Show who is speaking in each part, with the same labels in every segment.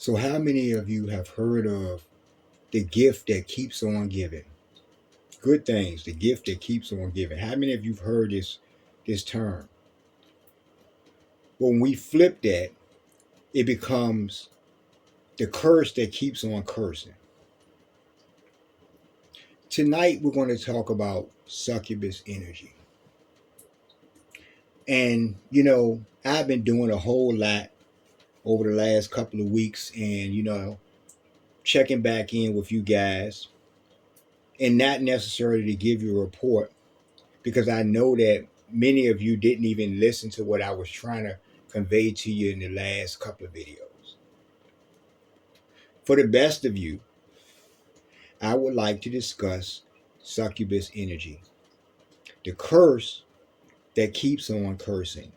Speaker 1: So how many of you have heard of the gift that keeps on giving? Good things, the gift that keeps on giving. How many of you have heard this term? When we flip that, it becomes the curse that keeps on cursing. Tonight we're going to talk about succubus energy. And I've been doing a whole lot over the last couple of weeks and checking back in with you guys, and not necessarily to give you a report, because I know that many of you didn't even listen to what I was trying to convey to you in the last couple of videos. For the best of you, I would like to discuss succubus energy, the curse that keeps on cursing.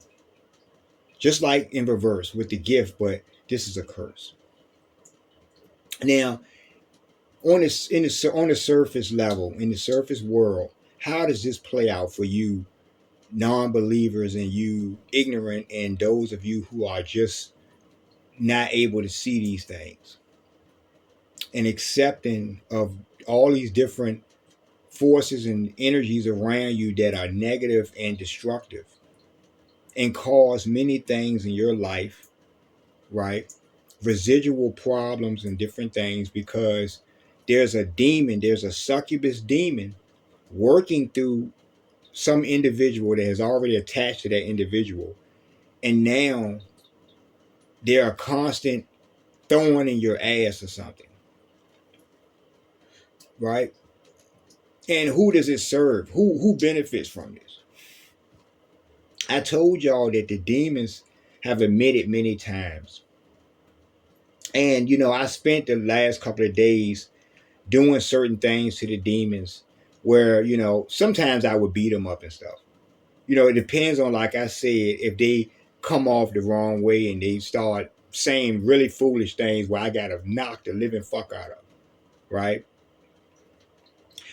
Speaker 1: Just like in reverse with the gift, but this is a curse. Now, on the surface level, in the surface world, how does this play out for you non-believers and you ignorant and those of you who are just not able to see these things and accepting of all these different forces and energies around you that are negative and destructive and cause many things in your life, right? Residual problems and different things, because there's a demon, there's a succubus demon working through some individual that has already attached to that individual. And now they're a constant thorn in your ass or something, right? And who does it serve? Who benefits from this? I told y'all that the demons have admitted many times. And I spent the last couple of days doing certain things to the demons where, sometimes I would beat them up and stuff. It depends on, like I said, if they come off the wrong way and they start saying really foolish things where I gotta knock the living fuck out of them, right?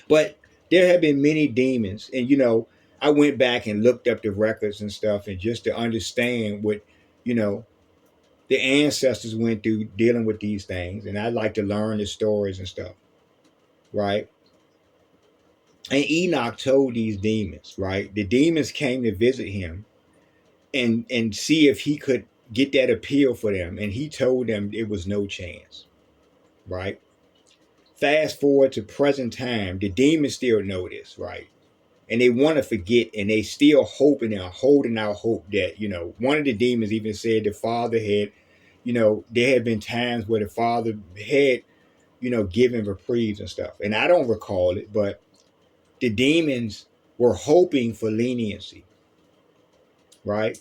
Speaker 1: But there have been many demons, and I went back and looked up the records and stuff, and just to understand what you know the ancestors went through dealing with these things, and I like to learn the stories and stuff, right? And Enoch told these demons, right? The demons came to visit him and see if he could get that appeal for them, and he told them it was no chance, right? Fast forward to present time, the demons still know this, right? And they want to forget, and they still hoping and holding out hope that one of the demons even said the father had, there had been times where the father had given reprieves and stuff, and I don't recall it, but the demons were hoping for leniency, right?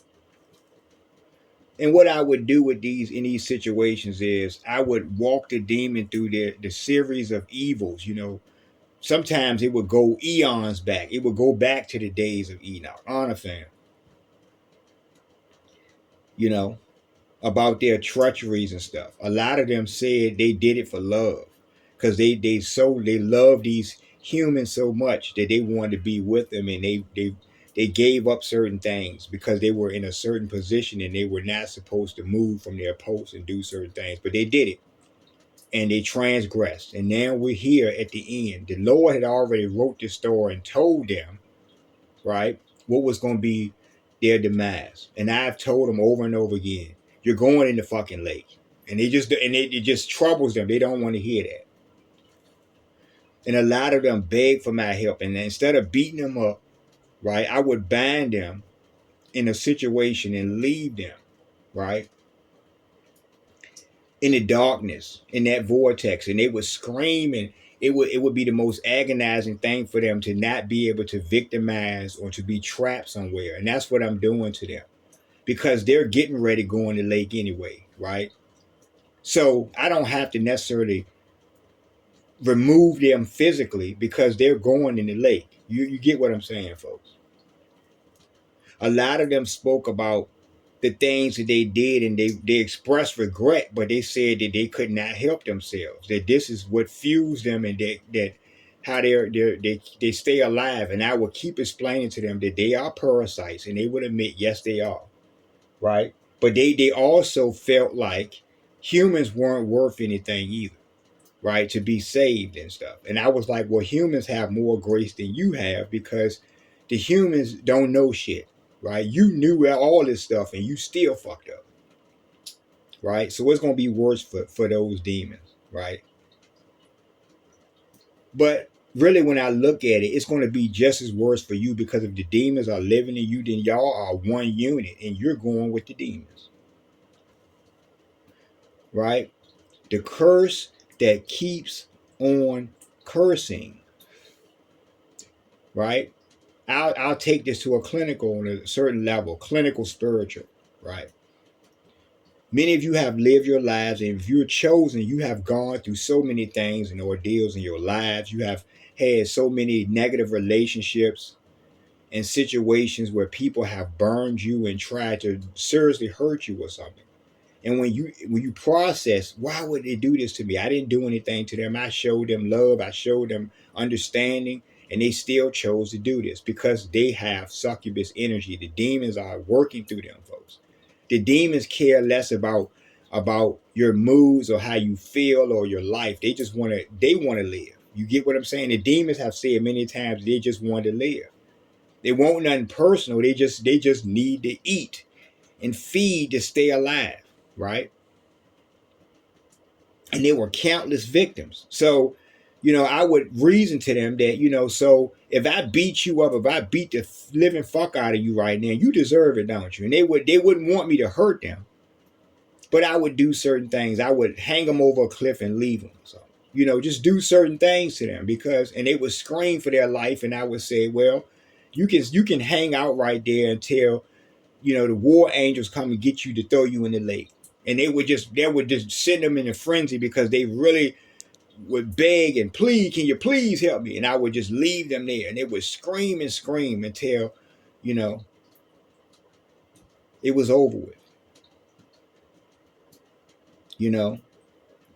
Speaker 1: And what I would do with these in these situations is I would walk the demon through the series of evils. Sometimes it would go eons back. It would go back to the days of Enoch. Honor fam. You know, about their treacheries and stuff. A lot of them said they did it for love, because they love these humans so much that they wanted to be with them, and they gave up certain things because they were in a certain position and they were not supposed to move from their posts and do certain things, but they did it, and they transgressed, and now we're here at the end. The Lord had already wrote this story and told them, right, what was going to be their demise. And I've told them over and over again, you're going in the fucking lake. And it just troubles them. They don't want to hear that. And a lot of them beg for my help. And instead of beating them up, right, I would bind them in a situation and leave them, right, in the darkness, in that vortex. And they would scream, and it would be the most agonizing thing for them to not be able to victimize or to be trapped somewhere. And that's what I'm doing to them, because they're getting ready to go in the lake anyway, right? So I don't have to necessarily remove them physically because they're going in the lake. You get what I'm saying, folks? A lot of them spoke about the things that they did, and they expressed regret, but they said that they could not help themselves, that this is what fuels them, and that how they stay alive. And I would keep explaining to them that they are parasites, and they would admit, yes, they are, right? But they also felt like humans weren't worth anything either, right? To be saved and stuff. And I was like, well, humans have more grace than you have because the humans don't know shit, right? You knew all this stuff and you still fucked up, right? So it's going to be worse for those demons, right? But really, when I look at it, it's going to be just as worse for you because if the demons are living in you, then y'all are one unit and you're going with the demons, right? The curse that keeps on cursing, right? I'll take this to a clinical on a certain level, clinical spiritual, right? Many of you have lived your lives, and if you're chosen, you have gone through so many things and ordeals in your lives. You have had so many negative relationships and situations where people have burned you and tried to seriously hurt you or something. And when you process, why would they do this to me? I didn't do anything to them. I showed them love. I showed them understanding, and they still chose to do this because they have succubus energy. The demons are working through them, folks. The demons care less about your moods or how you feel or your life. They want to live. You get what I'm saying? The demons have said many times they just want to live. They want nothing personal. They just need to eat and feed to stay alive, right? And there were countless victims. So, I would reason to them that, so if I beat you up, if I beat the living fuck out of you right now, you deserve it, don't you? And they wouldn't want me to hurt them, but I would do certain things. I would hang them over a cliff and leave them. So, just do certain things to them and they would scream for their life. And I would say, well, you can hang out right there until, the war angels come and get you to throw you in the lake. And they would just send them in a frenzy because they really would beg and plead, can you please help me? And I would just leave them there. And they would scream and scream until, you know, it was over with, you know.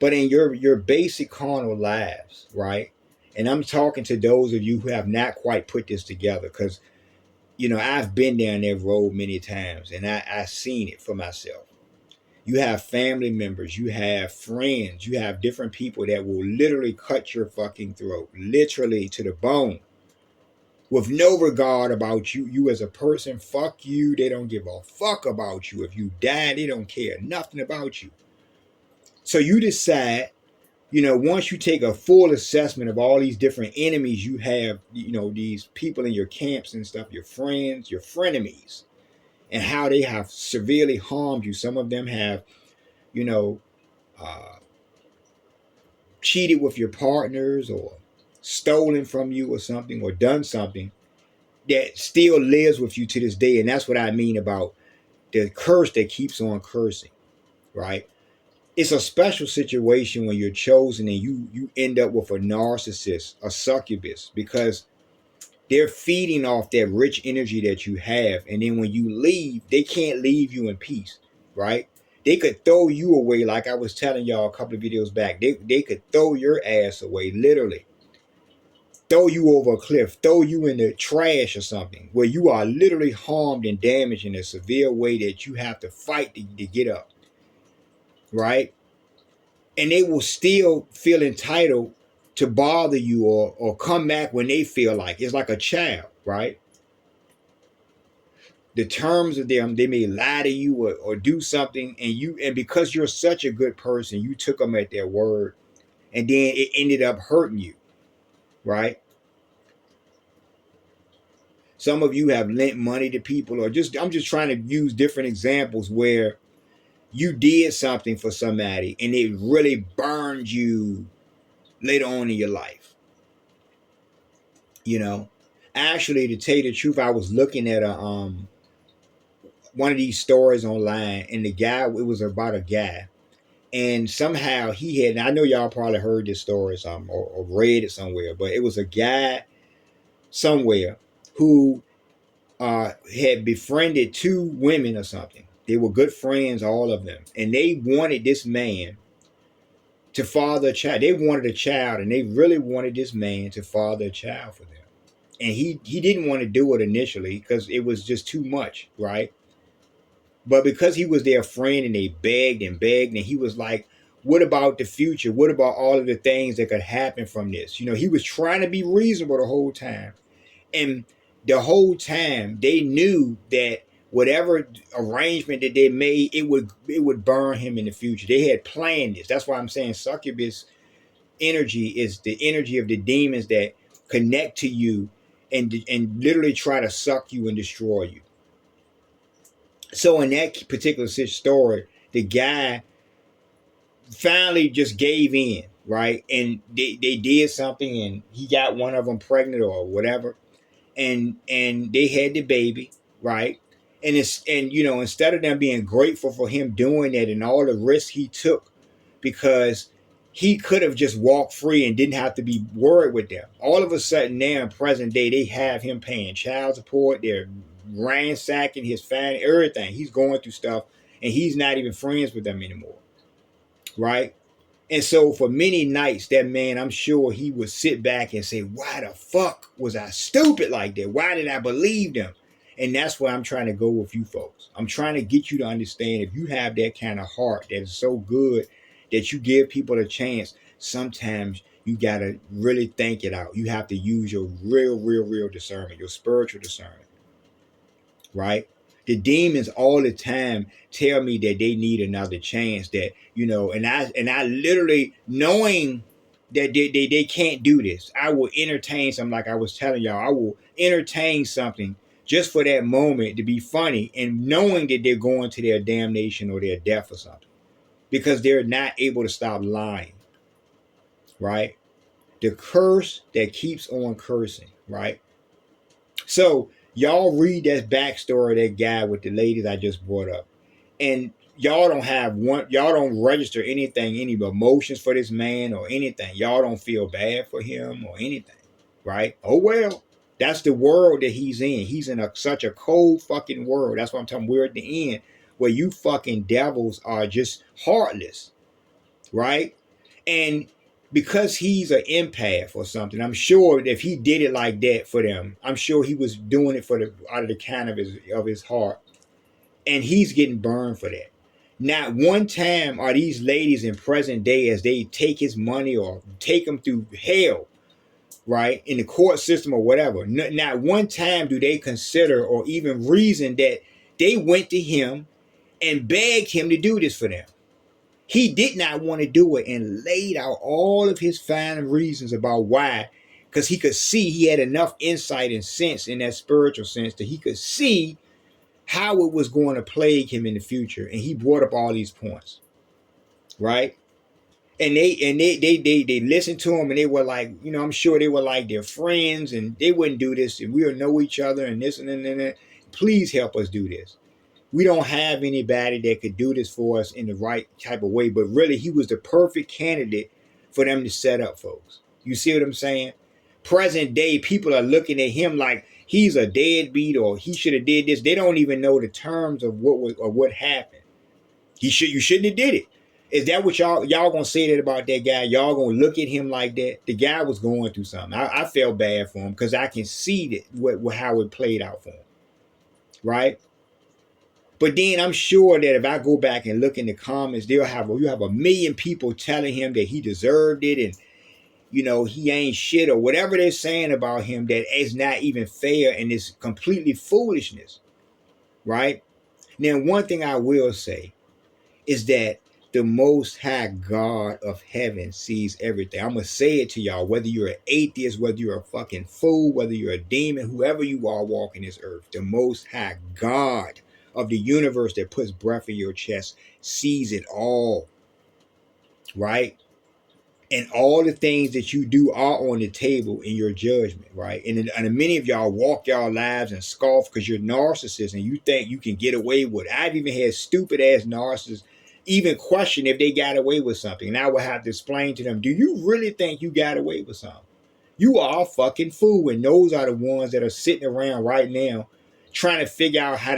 Speaker 1: But in your basic carnal lives, right? And I'm talking to those of you who have not quite put this together because, I've been down that road many times and I've seen it for myself. You have family members, you have friends, you have different people that will literally cut your fucking throat, literally to the bone, with no regard about you as a person. Fuck you. They don't give a fuck about you. If you die, they don't care nothing about you. So you decide, once you take a full assessment of all these different enemies you have, these people in your camps and stuff, your friends, your frenemies, and how they have severely harmed you. Some of them have, you know, uh, cheated with your partners or stolen from you or something or done something that still lives with you to this day. And that's what I mean about the curse that keeps on cursing, right? It's a special situation when you're chosen and you end up with a narcissist, a succubus, because they're feeding off that rich energy that you have. And then when you leave, they can't leave you in peace, right? They could throw you away, like I was telling y'all a couple of videos back. They could throw your ass away, literally. Throw you over a cliff, throw you in the trash or something, where you are literally harmed and damaged in a severe way that you have to fight to get up, right? And they will still feel entitled to bother you or come back when they feel like it's like a child, right? The terms of them, they may lie to you or do something, and because you're such a good person, you took them at their word, and then it ended up hurting you, right? Some of you have lent money to people, or I'm just trying to use different examples where you did something for somebody and it really burned you later on in your life. You know, actually, to tell you the truth, I was looking at a one of these stories online, and it was about a guy, and somehow he had. And I know y'all probably heard this story or read it somewhere, but it was a guy somewhere who had befriended two women or something. They were good friends, all of them, and they wanted this man to father a child. They wanted a child, and they really wanted this man to father a child for them. And he didn't want to do it initially because it was just too much, right? But because he was their friend and they begged and begged, and he was like, what about the future? What about all of the things that could happen from this? You know, he was trying to be reasonable the whole time. And the whole time they knew that whatever arrangement that they made, it would burn him in the future. They had planned this. That's why I'm saying succubus energy is the energy of the demons that connect to you and literally try to suck you and destroy you. So in that particular story, the guy finally just gave in, right? And they did something, and he got one of them pregnant or whatever, and they had the baby, right? And instead of them being grateful for him doing that and all the risks he took, because he could have just walked free and didn't have to be worried with them. All of a sudden now in present day, they have him paying child support. They're ransacking his family, everything. He's going through stuff, and he's not even friends with them anymore, right? And so for many nights, that man, I'm sure he would sit back and say, why the fuck was I stupid like that? Why did I believe them? And that's where I'm trying to go with you folks. I'm trying to get you to understand, if you have that kind of heart that is so good that you give people a chance, sometimes you got to really think it out. You have to use your real discernment, your spiritual discernment, right? The demons all the time tell me that they need another chance, that, and I literally, knowing that they can't do this, I will entertain something. Like I was telling y'all, I will entertain something just for that moment to be funny, and knowing that they're going to their damnation or their death or something, because they're not able to stop lying, right? The curse that keeps on cursing, right? So y'all read that backstory of that guy with the ladies I just brought up, and y'all don't register anything, any emotions for this man or anything. Y'all don't feel bad for him or anything, right? Oh well, that's the world that he's in. He's in such a cold fucking world. That's why I'm telling you, we're at the end where you fucking devils are just heartless, right? And because he's an empath or something, I'm sure if he did it like that for them, I'm sure he was doing it for the out of the kind of his heart, and he's getting burned for that. Not one time are these ladies in present day, as they take his money or take him through hell, right, in the court system or whatever. Not one time do they consider or even reason that they went to him and begged him to do this for them. He did not want to do it and laid out all of his fine reasons about why, because he could see, he had enough insight and sense in that spiritual sense that he could see how it was going to plague him in the future. And he brought up all these points, right? And they listened to him, and they were like, I'm sure they were like their friends, and they wouldn't do this, and we'll know each other and this and that. Please help us do this. We don't have anybody that could do this for us in the right type of way. But really, he was the perfect candidate for them to set up, folks. You see what I'm saying? Present day, people are looking at him like he's a deadbeat or he should have did this. They don't even know the terms of what happened. You shouldn't have did it. Is that what y'all gonna say that about that guy? Y'all gonna look at him like that? The guy was going through something. I felt bad for him because I can see that how it played out for him, right? But then I'm sure that if I go back and look in the comments, you have a million people telling him that he deserved it, and he ain't shit or whatever they're saying about him that is not even fair and is completely foolishness, right? Now, one thing I will say is that the Most High God of heaven sees everything. I'm going to say it to y'all, whether you're an atheist, whether you're a fucking fool, whether you're a demon, whoever you are walking this earth, the Most High God of the universe that puts breath in your chest sees it all, right? And all the things that you do are on the table in your judgment, right? And many of y'all walk y'all lives and scoff because you're narcissists and you think you can get away with it. I've even had stupid ass narcissists even question if they got away with something. And I would have to explain to them, do you really think you got away with something? You are a fucking fool. And those are the ones that are sitting around right now trying to figure out how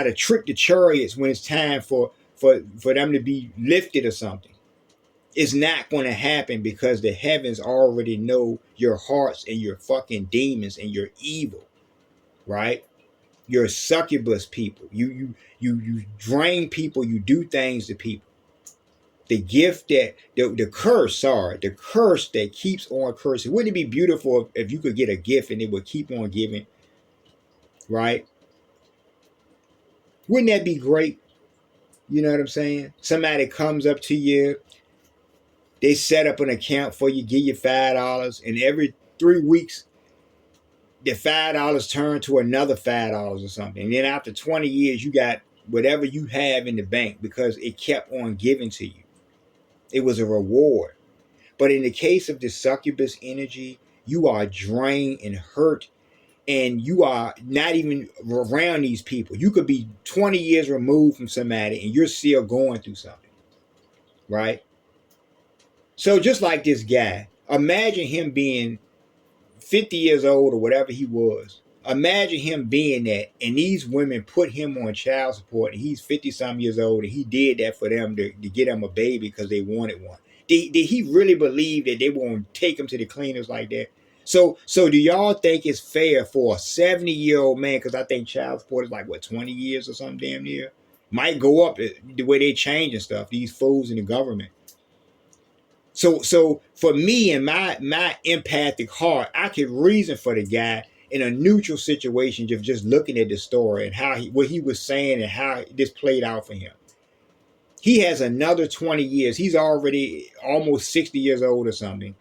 Speaker 1: to trick the chariots when it's time for them to be lifted or something. It's not going to happen because the heavens already know your hearts and your fucking demons and your evil, right? You're succubus people. You drain people. You do things to people. The gift that the curse, sorry, the curse that keeps on cursing. Wouldn't it be beautiful if you could get a gift and it would keep on giving, right? Wouldn't that be great? You know what I'm saying? Somebody comes up to you, they set up an account for you, give you $5, and every 3 weeks, the $5 turn to another $5 or something. And then after 20 years, you got whatever you have in the bank because it kept on giving to you. It was a reward. But in the case of the succubus energy, you are drained and hurt, and you are not even around these people. You could be 20 years removed from somebody and you're still going through something, right? So just like this guy, imagine him being 50 years old or whatever he was. Imagine him being that, and these women put him on child support, and he's 50 some years old, and he did that for them to get him a baby because they wanted one. Did he really believe that they were going to take him to the cleaners like that? So do y'all think it's fair for a 70-year-old man, because I think child support is like, what, 20 years or something damn near? Might go up the way they change and stuff, these fools in the government. So for me and my empathic heart, I could reason for the guy in a neutral situation, just looking at the story and how what he was saying and how this played out for him. He has another 20 years. He's already almost 60 years old or something.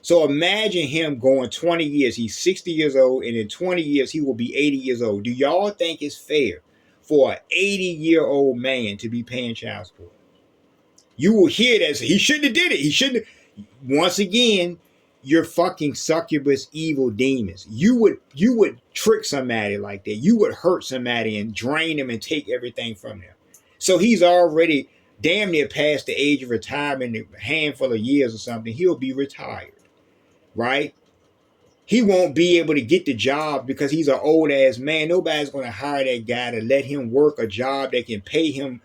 Speaker 1: So imagine him going 20 years. He's 60 years old, and in 20 years he will be 80 years old. Do y'all think it's fair for an 80-year-old man to be paying child support? You will hear that he shouldn't have did it. He shouldn't have. Once again, you're fucking succubus evil demons. You would trick somebody like that. You would hurt somebody and drain them and take everything from them. So he's already damn near past the age of retirement, a handful of years or something. He'll be retired, right? He won't be able to get the job because he's an old ass man. Nobody's going to hire that guy to let him work a job that can pay him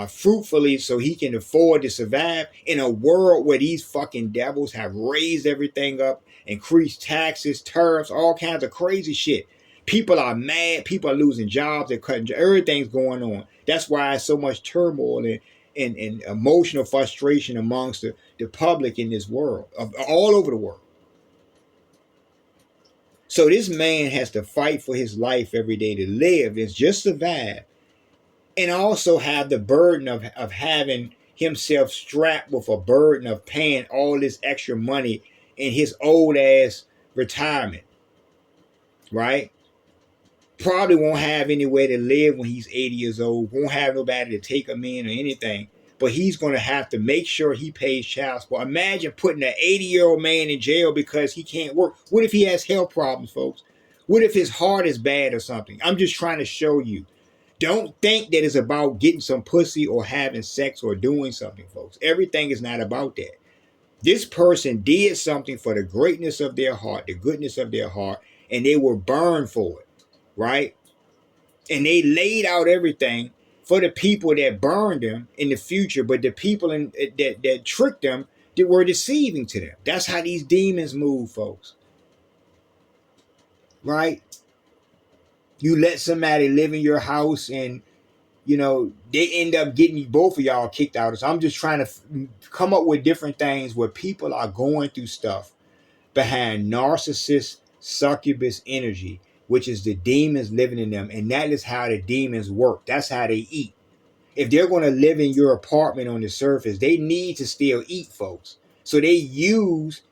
Speaker 1: fruitfully so he can afford to survive in a world where these fucking devils have raised everything up, increased taxes, tariffs, all kinds of crazy shit. People are mad. People are losing jobs. They're cutting. Everything's going on. That's why there's so much turmoil and emotional frustration amongst the public in this world, all over the world. So this man has to fight for his life every day to live. It's just survive. And also have the burden of having himself strapped with a burden of paying all this extra money in his old ass retirement, right? Probably won't have anywhere to live when he's 80 years old, won't have nobody to take him in or anything, but he's going to have to make sure he pays child support. Imagine putting an 80-year-old man in jail because he can't work. What if he has health problems, folks? What if his heart is bad or something? I'm just trying to show you. Don't think that it's about getting some pussy or having sex or doing something, folks. Everything is not about that. This person did something for the greatness of their heart, the goodness of their heart, and they were burned for it, right? And they laid out everything for the people that burned them in the future, but the people that tricked them, that were deceiving to them. That's how these demons move, folks, right? You let somebody live in your house and they end up getting both of y'all kicked out. So I'm just trying to come up with different things where people are going through stuff behind narcissist succubus energy, which is the demons living in them. And that is how the demons work. That's how they eat. If they're going to live in your apartment on the surface, they need to still eat, folks. So they use,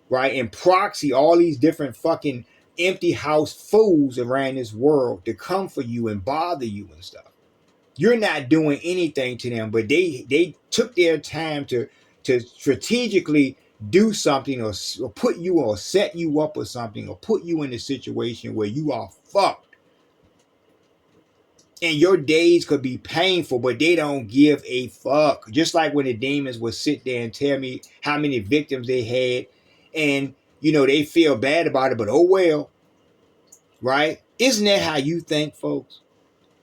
Speaker 1: right, and proxy all these different fucking empty house fools around this world to come for you and bother you and stuff. You're not doing anything to them, but they took their time to strategically do something or put you or set you up or something or put you in a situation where you are fucked. And your days could be painful, but they don't give a fuck. Just like when the demons would sit there and tell me how many victims they had, and they feel bad about it, but oh well, right? Isn't that how you think, folks?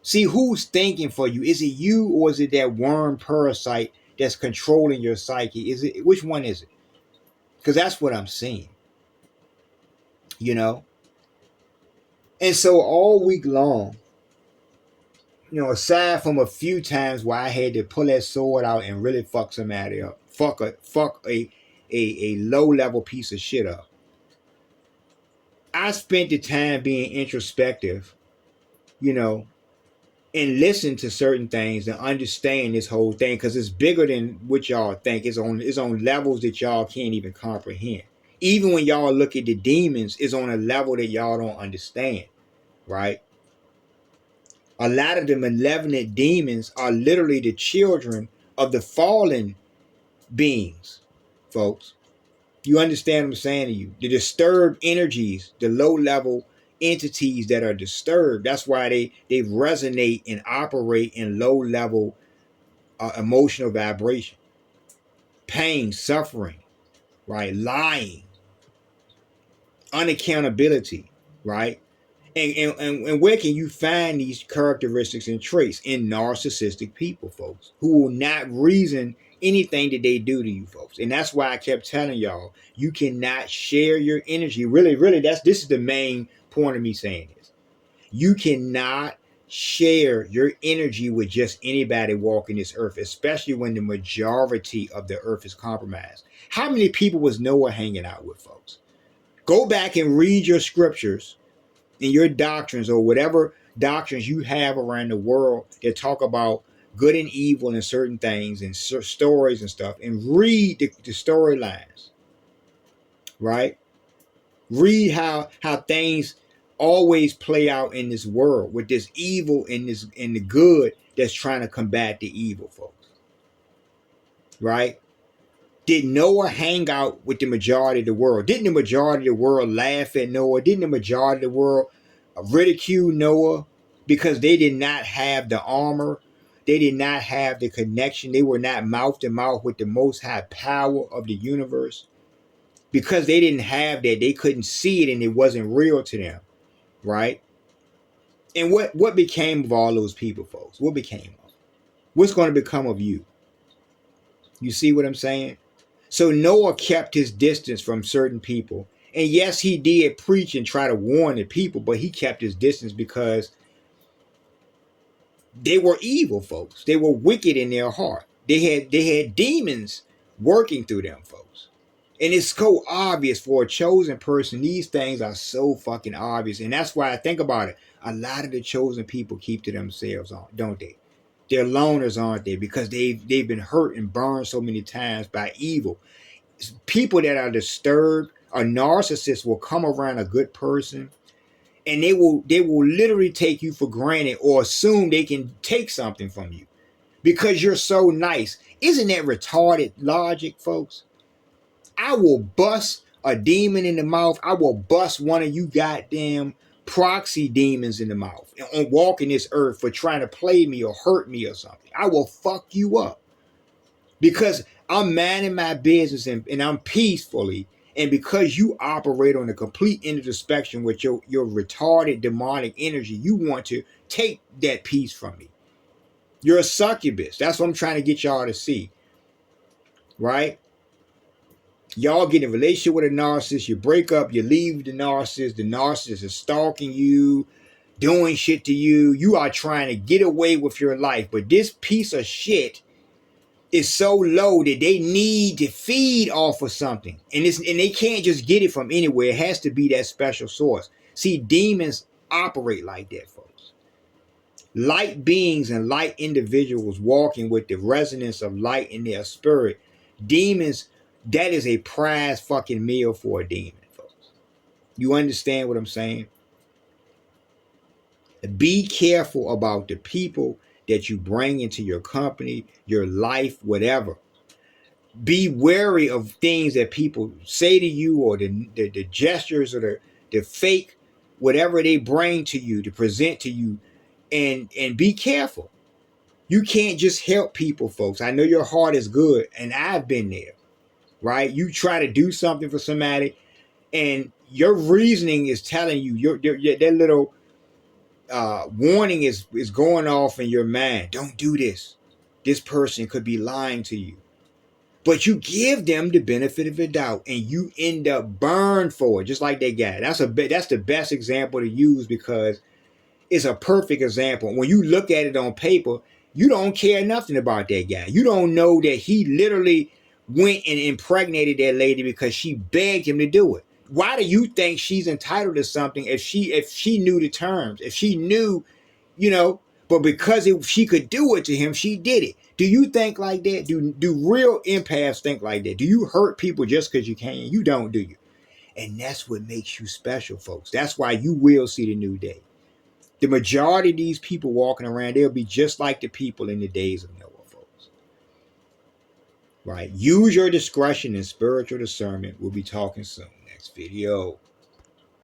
Speaker 1: See, who's thinking for you? Is it you or is it that worm parasite that's controlling your psyche? Which one is it? Because that's what I'm seeing. And so all week long, aside from a few times where I had to pull that sword out and really fuck somebody up, fuck a low level piece of shit up. I spent the time being introspective, you know, and listen to certain things and understand this whole thing because it's bigger than what y'all think. It's on levels that y'all can't even comprehend. Even when y'all look at the demons, it's on a level that y'all don't understand, right? A lot of the malevolent demons are literally the children of the fallen beings, folks. You understand what I'm saying to you? The disturbed energies, the low level entities that are disturbed. That's why they resonate and operate in low level emotional vibration, pain, suffering, right? Lying, unaccountability, right? And where can you find these characteristics and traits? In narcissistic people, folks, who will not reason anything that they do to you, folks. And that's why I kept telling y'all, you cannot share your energy. Really, really, this is the main point of me saying this. You cannot share your energy with just anybody walking this earth, especially when the majority of the earth is compromised. How many people was Noah hanging out with, folks? Go back and read your scriptures in your doctrines or whatever doctrines you have around the world that talk about good and evil and certain things and stories and stuff, and read the storylines, right? Read how things always play out in this world with this evil and the good that's trying to combat the evil, folks, right? Did Noah hang out with the majority of the world? Didn't the majority of the world laugh at Noah? Didn't the majority of the world ridicule Noah because they did not have the armor? They did not have the connection. They were not mouth to mouth with the most high power of the universe. Because they didn't have that, they couldn't see it and it wasn't real to them, right? And what became of all those people, folks? What became of them? What's going to become of you? You see what I'm saying? So Noah kept his distance from certain people. And yes, he did preach and try to warn the people, but he kept his distance because they were evil, folks. They were wicked in their heart. They had demons working through them, folks. And it's so obvious for a chosen person. These things are so fucking obvious. And that's why I think about it. A lot of the chosen people keep to themselves, don't they? They're loners, aren't they? Because they've been hurt and burned so many times by evil. People that are disturbed or narcissists will come around a good person and they will literally take you for granted or assume they can take something from you because you're so nice. Isn't that retarded logic, folks? I will bust a demon in the mouth. I will bust one of you goddamn proxy demons in the mouth on walking this earth for trying to play me or hurt me or something. I will fuck you up because I'm minding my business and I'm peacefully. And because you operate on the complete end of the spectrum with your retarded demonic energy, you want to take that peace from me. You're a succubus. That's what I'm trying to get y'all to see. Right? Y'all get in a relationship with a narcissist, you break up, you leave the narcissist is stalking you, doing shit to you. You are trying to get away with your life. But this piece of shit is so low that they need to feed off of something. And they can't just get it from anywhere. It has to be that special source. See, demons operate like that, folks. Light beings and light individuals walking with the resonance of light in their spirit. Demons, that is a prize fucking meal for a demon, folks. You understand what I'm saying? Be careful about the people that you bring into your company, your life, whatever. Be wary of things that people say to you or the gestures or the fake whatever they bring to you to present to you, and be careful. You can't just help people, folks. I know your heart is good and I've been there, right? You try to do something for somebody and your reasoning is telling you that little warning is going off in your mind. Don't do this. This person could be lying to you. But you give them the benefit of the doubt and you end up burned for it, just like that guy. That's the best example to use because is a perfect example. When you look at it on paper, you don't care nothing about that guy. You don't know that he literally went and impregnated that lady because she begged him to do it. Why do you think she's entitled to something if she knew the terms, if she knew, you know? But because she could do it to him, she did it. Do you think like that? Do real empaths think like that? Do you hurt people just because you can? You don't, do you? And that's what makes you special, folks. That's why you will see the new day. The majority of these people walking around, they'll be just like the people in the days of Noah, folks. Right? Use your discretion and spiritual discernment. We'll be talking soon. Next video.